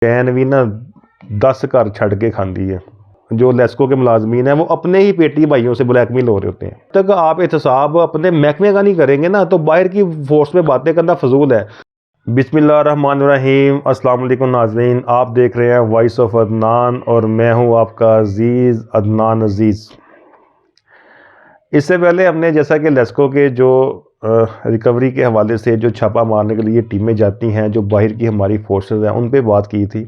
चैन भी ना 10 घर छड़ के खाती है। जो लेस्को के मुलाजमीन हैं वो अपने ही पेटी भाइयों से ब्लैकमेल हो रहे होते हैं। तक आप एहतसाब अपने महकमे का नहीं करेंगे ना तो बाहर की फोर्स में बातें करना फजूल है। बिस्मिल्लाहिर्रहमानिर्रहीम, अस्सलाम वालेकुम नाज़रीन, आप देख रहे हैं वॉइस ऑफ अदनान और मैं हूं आपका अजीज़ अदनान अजीज़। इससे पहले हमने जैसा कि लेस्को के जो रिकवरी के हवाले से जो छापा मारने के लिए टीमें जाती हैं, जो बाहर की हमारी फोर्सेस हैं, उन पे बात की थी।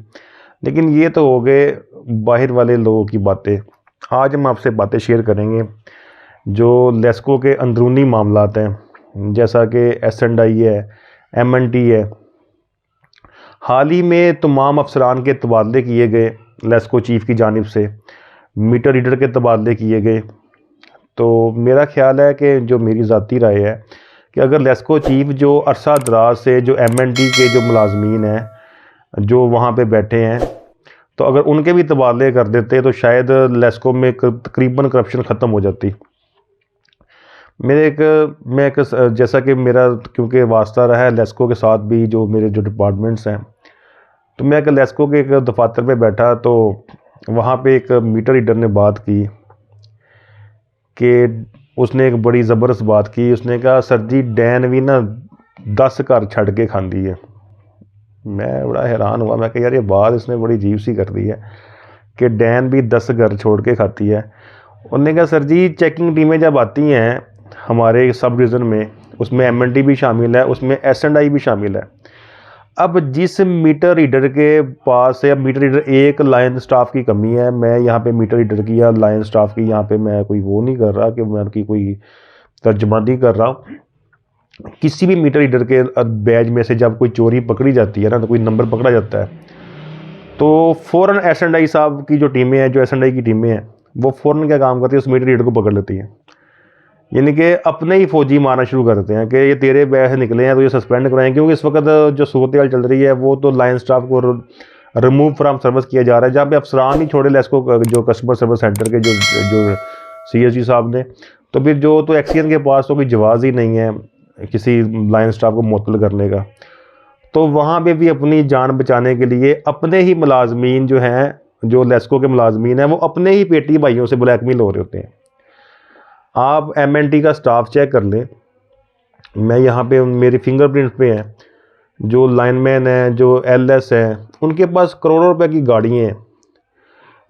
लेकिन ये तो हो गए बाहर वाले लोगों की बातें। आज हम आपसे बातें शेयर करेंगे जो लेस्को के अंदरूनी मामलात हैं, जैसा कि S&I है, M&T है। हाल ही में तमाम अफसरान के तबादले किए गए, लेस्को चीफ़ की जानिब से मीटर रीडर के तबादले किए गए। तो मेरा ख्याल है कि जो मेरी ज़ाती राय है कि अगर लेस्को चीफ़ जो अरसा दराज से जो M&T के जो मुलाजमीन हैं जो वहाँ पे बैठे हैं, तो अगर उनके भी तबादले कर देते तो शायद लेस्को में तकरीबन करप्शन ख़त्म हो जाती। मैं एक जैसा कि मेरा क्योंकि वास्ता रहा है लेस्को के साथ भी, जो मेरे जो डिपार्टमेंट्स हैं, तो मैं एक लेस्को के एक दफातर में बैठा तो वहाँ पे एक मीटर रीडर ने बात की कि उसने एक बड़ी ज़बरदस्त बात की। उसने कहा, सर जी डैन भी ना 10 घर छड़ के खाती है। मैं बड़ा हैरान हुआ। मैं कहा यार ये बात इसने बड़ी अजीब सी कर दी है कि डैन भी 10 घर छोड़ के खाती है। उन्होंने कहा सर जी चेकिंग टीमें जब आती हैं हमारे सब डिवीज़न में, उसमें M&T भी शामिल है, उसमें S&I भी शामिल है। अब जिस मीटर रीडर के पास है, अब मीटर रीडर एक लाइन स्टाफ की कमी है। मैं यहाँ पे मीटर रीडर की या लाइन स्टाफ की यहाँ पे मैं कोई वो नहीं कर रहा कि मैं उनकी कोई तर्जमानी कर रहा हूँ। किसी भी मीटर रीडर के बैज में से जब कोई चोरी पकड़ी जाती है ना, तो कोई नंबर पकड़ा जाता है, तो फ़ौरन S&I साहब की जो टीमें हैं, जो S&I की टीमें हैं, वो फ़ौरन क्या काम करती है, उस मीटर रीडर को पकड़ लेती हैं। यानी कि अपने ही फौजी मारना शुरू कर देते हैं कि ये तेरे बैच से निकले हैं तो ये सस्पेंड कराएं। क्योंकि इस वक्त जो सूरत हाल चल रही है वो तो लाइन स्टाफ को रिमूव फ्राम सर्विस किया जा रहा है, जहाँ पे अफसरान ही छोड़े लेस्को जो कस्टमर सर्विस सेंटर के जो CSG साहब ने, तो फिर जो तो एक्सीएन के पास तो कोई जवाज़ ही नहीं है किसी लाइन स्टाफ को मुअत्तल करने का। तो वहाँ पे भी अपनी जान बचाने के लिए अपने ही मुलाजमीन जो हैं, जो लेस्को के मुलाजमीन हैं, वो अपने ही पेटी भाइयों से ब्लैकमेल हो रहे होते हैं। आप M&T का स्टाफ चेक कर लें। मैं यहाँ पे मेरी फिंगरप्रिंट पे हैं, जो लाइनमैन हैं, जो LS हैं, उनके पास करोड़ों रुपए की गाड़ियाँ हैं।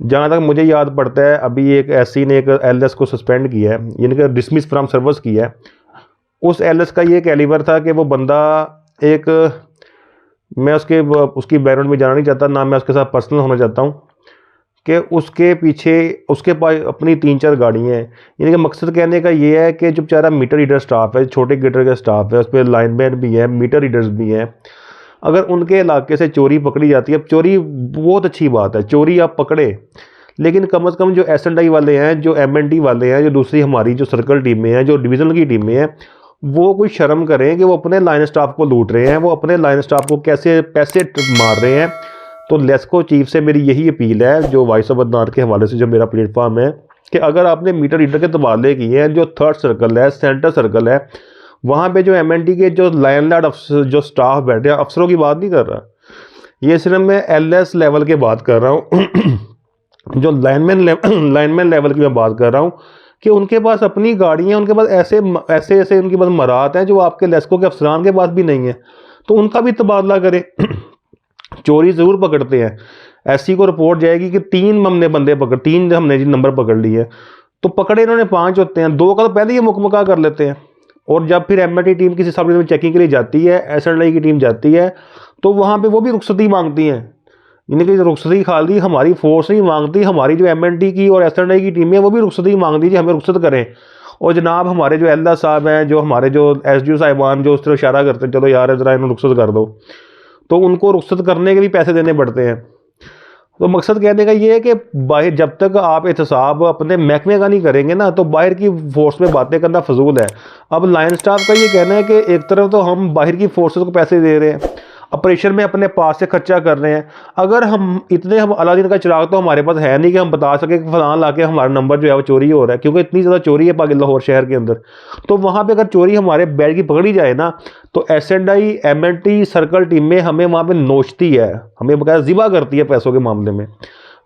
जहाँ तक मुझे याद पड़ता है अभी एक SC ने एक LS को सस्पेंड किया है, यानी कि डिसमिस फ्रॉम सर्विस किया है। उस LS का ये कैलिबर था कि वो बंदा एक, मैं उसकी बैकग्राउंड में जाना नहीं चाहता, ना मैं उसके साथ पर्सनल होना चाहता हूँ, कि उसके पीछे उसके पास अपनी 3-4 गाड़ियाँ हैं। यानी कि मकसद कहने का ये है कि जो बेचारा मीटर रीडर स्टाफ है, छोटे गिटर का स्टाफ है, उस पर लाइनमैन भी है, मीटर रीडर्स भी हैं, अगर उनके इलाके से चोरी पकड़ी जाती है, अब चोरी बहुत अच्छी बात है, चोरी आप पकड़े, लेकिन कम से कम जो S&I वाले हैं, जो M&T वाले हैं, जो दूसरी हमारी जो सर्कल टीमें हैं, जो डिवीज़नल की टीमें हैं, वो कोई शर्म करें कि वो अपने लाइन स्टाफ को लूट रहे हैं, वो अपने लाइन स्टाफ को कैसे पैसे मार रहे हैं। तो लेस्को चीफ से मेरी यही अपील है, जो वॉइस ऑफ अदनान के हवाले से जो मेरा प्लेटफॉर्म है, कि अगर आपने मीटर रीडर के तबादले किए हैं, जो 3rd सर्कल है, सेंटर सर्कल है, वहाँ पे जो M&T के जो लैंडलॉर्ड जो स्टाफ बैठे हैं, अफसरों की बात नहीं कर रहा, ये सिर्फ मैं LS लेवल के बात कर रहा हूँ जो लाइनमैन लेवल की मैं बात कर रहा हूँ, कि उनके पास अपनी गाड़ियाँ, उनके पास ऐसे उनके पास मरात हैं जो आपके लेस्को के अफसरान के पास भी नहीं है। तो उनका भी तबादला करें। चोरी ज़रूर पकड़ते हैं। SC को रिपोर्ट जाएगी कि 3 हमने जी नंबर पकड़ लिए, तो पकड़े इन्होंने 5 होते हैं, 2 का तो पहले ही मुकमका कर लेते हैं। और जब फिर M&T टीम किसी सब में चेकिंग के लिए जाती है, S&I की टीम जाती है, तो वहाँ पे वो भी रुखसती मांगती हैं। यानी कि रुखसती खाली हमारी फोर्स नहीं मांगती, हमारी जो M&T की और S&I की टीम है वो भी रुखसती मांगती है, हमें रुखसत करें। और जनाब हमारे जो LS साहब हैं, जो हमारे जो SDO साहिबान जो उस तरह इशारा करते हैं, चलो यार ज़रा इन्हें रुखसत कर दो, तो उनको रुखसत करने के भी पैसे देने पड़ते हैं। तो मकसद कहने का ये है कि बाहर जब तक आप एहतसाब अपने महकमे का नहीं करेंगे ना, तो बाहर की फोर्स में बातें करना फजूल है। अब लाइन स्टाफ का ये कहना है कि एक तरफ तो हम बाहर की फोर्सेस को पैसे दे रहे हैं, ऑपरेशन में अपने पास से खर्चा कर रहे हैं। अगर हम अलादीन का चिराग तो हमारे पास है नहीं कि हम बता सके कि फलां ला के हमारा नंबर जो है वो चोरी हो रहा है, क्योंकि इतनी ज़्यादा चोरी है पाकिस्तान लाहौर शहर के अंदर। तो वहाँ पे अगर चोरी हमारे बैग की पकड़ी जाए ना, तो SNI MNT सर्कल टीमें हमें वहाँ पे नोचती है, हमें बकायदा ज़िबा करती है पैसों के मामले में।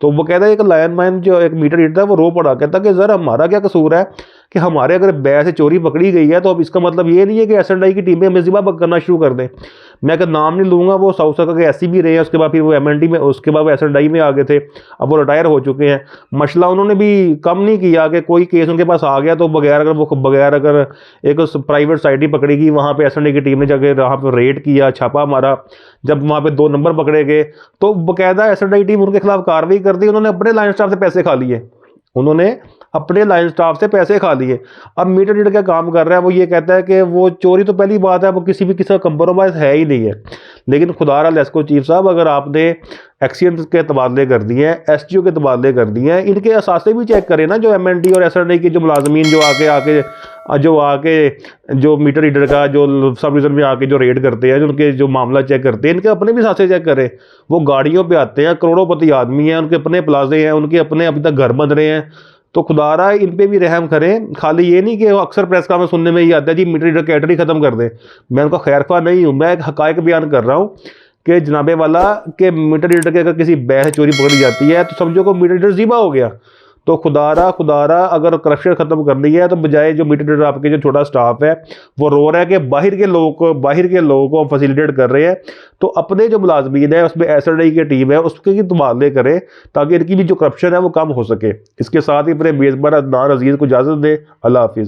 तो वो कहता है एक लायन मैन जो एक मीटर रीडर था वो रो पड़ा, कहता कि सर हमारा क्या कसूर है कि हमारे अगर बैग से चोरी पकड़ी गई है, तो अब इसका मतलब ये नहीं है कि SNI की टीमें हमें ज़िबा करना शुरू कर दें। मैं अगर नाम नहीं लूँगा, वो साउथ सर्कल के SC भी रहे हैं, उसके बाद फिर वो MNT में, उसके बाद वो SNI में आ गए थे, अब वो रिटायर हो चुके हैं। मसला उन्होंने भी कम नहीं किया कि कोई केस उनके पास आ गया तो बगैर अगर एक प्राइवेट साइट पकड़ी गई, वहाँ पे SNI की टीम ने जाके वहाँ पर रेड किया, छापा मारा। जब वहाँ पे 2 नंबर पकड़े गए तो बाकायदा SNI टीम उनके खिलाफ कार्रवाई कर दी। उन्होंने अपने लाइन स्टाफ से पैसे खा लिए, उन्होंने अपने लाइन स्टाफ से पैसे खा लिए। अब मीटर रीडर क्या काम कर रहा है, वो ये कहता है कि वो चोरी तो पहली बात है, वो किसी का कंप्रोमाइज़ है ही नहीं है। लेकिन खुदारा लेस्को चीफ साहब, अगर आपने एक्सीडेंट के तबादले कर दिए हैं, SGO के तबादले कर दिए हैं, इनके असासे भी चेक करें ना। जो MNT और SNI की जो मुलाजमीन जो मीटर रीडर का जो सब डिवीज़न में आके जो रेड करते हैं, जो उनके जो मामला चेक करते हैं, इनके अपने भी असासे चेक करें। वो गाड़ियों पे आते हैं, करोड़ोंपति आदमी हैं, उनके अपने प्लाजे हैं, उनके अपने अभी तक घर बन रहे हैं। तो खुदारा इन पे भी रहम करें। खाली ये नहीं कि वो अक्सर प्रेस का में सुनने में ये आता है जी मीटर रीडर कैटेगरी ख़त्म कर दें। मैं उनका खैरख्वाह नहीं हूँ, मैं एक हक़ाइक़ बयान कर रहा हूँ कि जनाबे वाला के मीटर रीडर के अगर किसी बैग से चोरी पकड़ी जाती है तो समझो को मीटर रीडर ज़िबा हो गया। तो खुदारा अगर करप्शन ख़त्म करनी है तो बजाय जो मीटर रीडर आपके जो छोटा स्टाफ है वो रो रहा है कि बाहर के लोगों को फैसिलिटेट कर रहे हैं, तो अपने जो मुलाजमीन है उसमें SNI की टीम है उसके की तबादले करें ताकि इनकी भी जो करप्शन है वो कम हो सके। इसके साथ ही अपने मेज़बान अदनान अजीज़ को इजाज़त दें। अल्लाह हाफिज़।